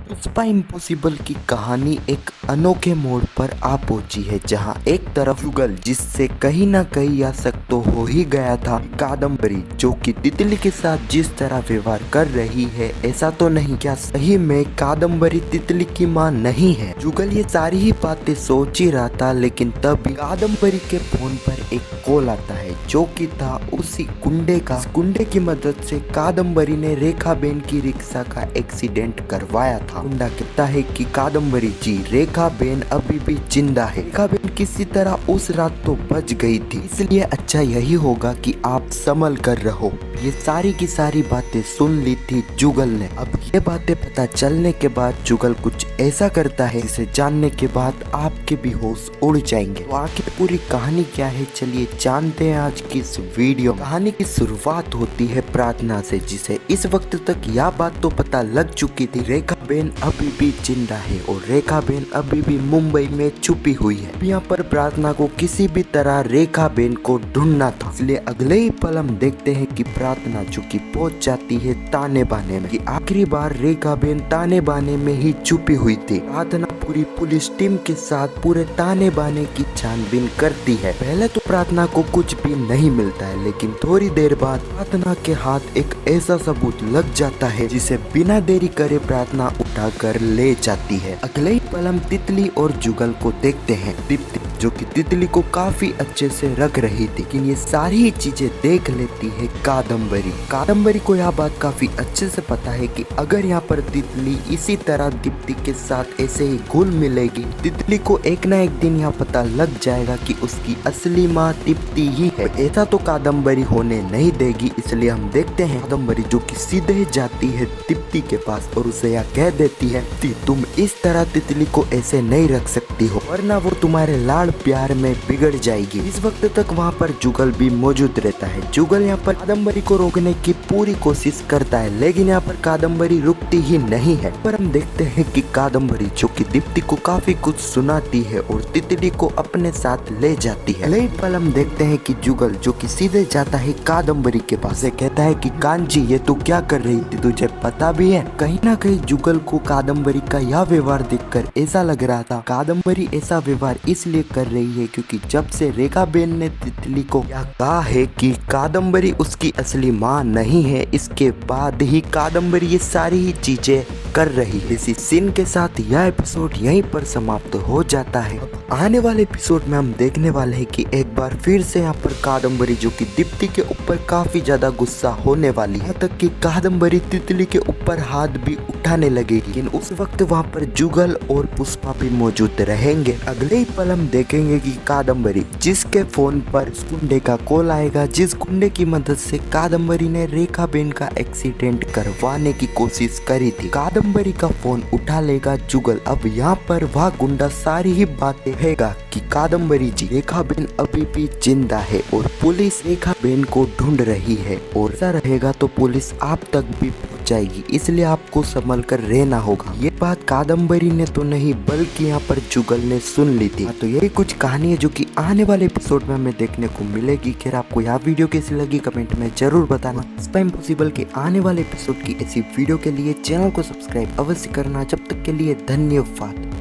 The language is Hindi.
पुष्पा इम्पॉसिबल की कहानी एक अनोखे मोड़ पर आ पहुंची है, जहां एक तरफ जुगल जिससे कहीं ना कहीं या शक तो हो ही गया था, कादम्बरी जो कि तितली के साथ जिस तरह व्यवहार कर रही है ऐसा तो नहीं, क्या सही में कादम्बरी तितली की मां नहीं है। जुगल ये सारी ही बातें सोच ही रहा था, लेकिन तभी कादम्बरी के फोन पर एक कॉल आता है जो कि था उसी गुंडे का। गुंडे की मदद से कादम्बरी ने रेखा बेन की रिक्शा का एक्सीडेंट करवाया था। गुंडा कहता है कि कादम्बरी जी, रेखा बेन अभी भी जिंदा है। रेखा बेन किसी तरह उस रात तो बच गई थी, इसलिए अच्छा यही होगा कि आप संभल कर रहो। ये सारी की सारी बातें सुन ली थी जुगल ने। अब ये बातें पता चलने के बाद जुगल कुछ ऐसा करता है जिसे जानने के बाद आपके भी होश उड़ जाएंगे। तो आखिर पूरी कहानी क्या है, चलिए जानते हैं आज की इस वीडियो। कहानी की शुरुआत होती है प्रार्थना से, जिसे इस वक्त तक यह बात तो पता लग चुकी थी रेखा बेन अभी भी जिंदा है और रेखा बेन अभी भी मुंबई में छुपी हुई है। यहाँ पर प्रार्थना को किसी भी तरह रेखा बेन को ढूंढना था, इसलिए अगले ही पल हम देखते हैं कि प्रार्थना जो कि पहुंच जाती है ताने बाने में। आखिरी बार रेखा बेन ताने बाने में ही छुपी हुई थी। प्रार्थना पूरी पुलिस टीम के साथ पूरे ताने बाने की छानबीन करती है। पहले तो प्रार्थना को कुछ भी नहीं मिलता है, लेकिन थोड़ी देर बाद प्रार्थना के हाथ एक ऐसा सबूत लग जाता है जिसे बिना देरी करे प्रार्थना उठाकर ले जाती है। अगले ही पल हम तितली और जुगल को देखते हैं। दीप्ति जो कि तितली को काफी अच्छे से रख रही थी, लेकिन ये सारी चीजें देख लेती है कादम्बरी। कादम्बरी को यह बात काफी अच्छे से पता है कि अगर यहाँ पर तितली इसी तरह दीप्ति के साथ ऐसे ही घुल मिलेगी, तितली को एक ना एक दिन यहाँ पता लग जाएगा कि उसकी असली माँ दीप्ति ही है। ऐसा तो कादम्बरी होने नहीं देगी, इसलिए हम देखते हैं कादम्बरी जो कि सीधे जाती है दीप्ति के पास और उसे यह कह देती है कि तुम इस तरह तितली को ऐसे नहीं रख सकती हो, वरना वो तुम्हारे लाड़ प्यार में बिगड़ जाएगी। इस वक्त तक वहाँ पर जुगल भी मौजूद रहता है। जुगल यहाँ पर कादम्बरी को रोकने की पूरी कोशिश करता है, लेकिन यहाँ पर कादम्बरी रुकती ही नहीं है। पर हम देखते हैं कि कादम्बरी जो कि दीप्ति को काफी कुछ सुनाती है और तितली को अपने साथ ले जाती है। अगले पल हम देखते हैं कि जुगल जो कि सीधे जाता है कादम्बरी के पास से कहता है कि कांची ये तू क्या कर रही थी, तुझे पता भी है। कहीं ना कहीं जुगल को कादम्बरी का यह व्यवहार देखकर ऐसा लग रहा था कादम्बरी ऐसा व्यवहार इसलिए कर रही है क्योंकि जब से रेखा बेन ने तितली को यह कहा है कि कादम्बरी उसकी असली माँ नहीं है, इसके बाद ही कादम्बरी ये सारी ही चीजें कर रही है। इसी सीन के साथ यह एपिसोड यहीं पर समाप्त हो जाता है। आने वाले एपिसोड में हम देखने वाले हैं कि एक बार फिर से यहाँ पर कादम्बरी जो कि दीप्ति के ऊपर काफी ज्यादा गुस्सा होने वाली है, यहाँ तक कि कादम्बरी तितली के ऊपर हाथ भी उठाने लगेगी। लेकिन उस वक्त वहाँ पर जुगल और पुष्पा भी मौजूद रहेंगे। अगले ही पल हम देखेंगे कि कादम्बरी जिसके फोन पर उस गुंडे का कॉल आएगा, जिस गुंडे की मदद से कादम्बरी ने रेखा बेन का एक्सीडेंट करवाने की कोशिश करी थी, कादम्बरी का फोन उठा लेगा जुगल। अब यहाँ पर वह गुंडा सारी ही बातें कहेगा कि कादम्बरी जी, रेखा बेन अभी भी जिंदा है और पुलिस रेखा बेन को ढूंढ रही है और ऐसा रहेगा तो पुलिस आप तक भी पहुंच जाएगी, इसलिए आपको संभल कर रहना होगा। ये बात कादम्बरी ने तो नहीं बल्कि यहाँ पर जुगल ने सुन ली थी। तो यही कुछ कहानी है जो कि आने वाले एपिसोड में हमें देखने को मिलेगी। खैर आपको यह वीडियो कैसी लगी कमेंट में जरूर बताना। पुष्पा इम्पॉसिबल के आने वाले एपिसोड की ऐसी वीडियो के लिए चैनल को सब्सक्राइब अवश्य करना। जब तक के लिए धन्यवाद।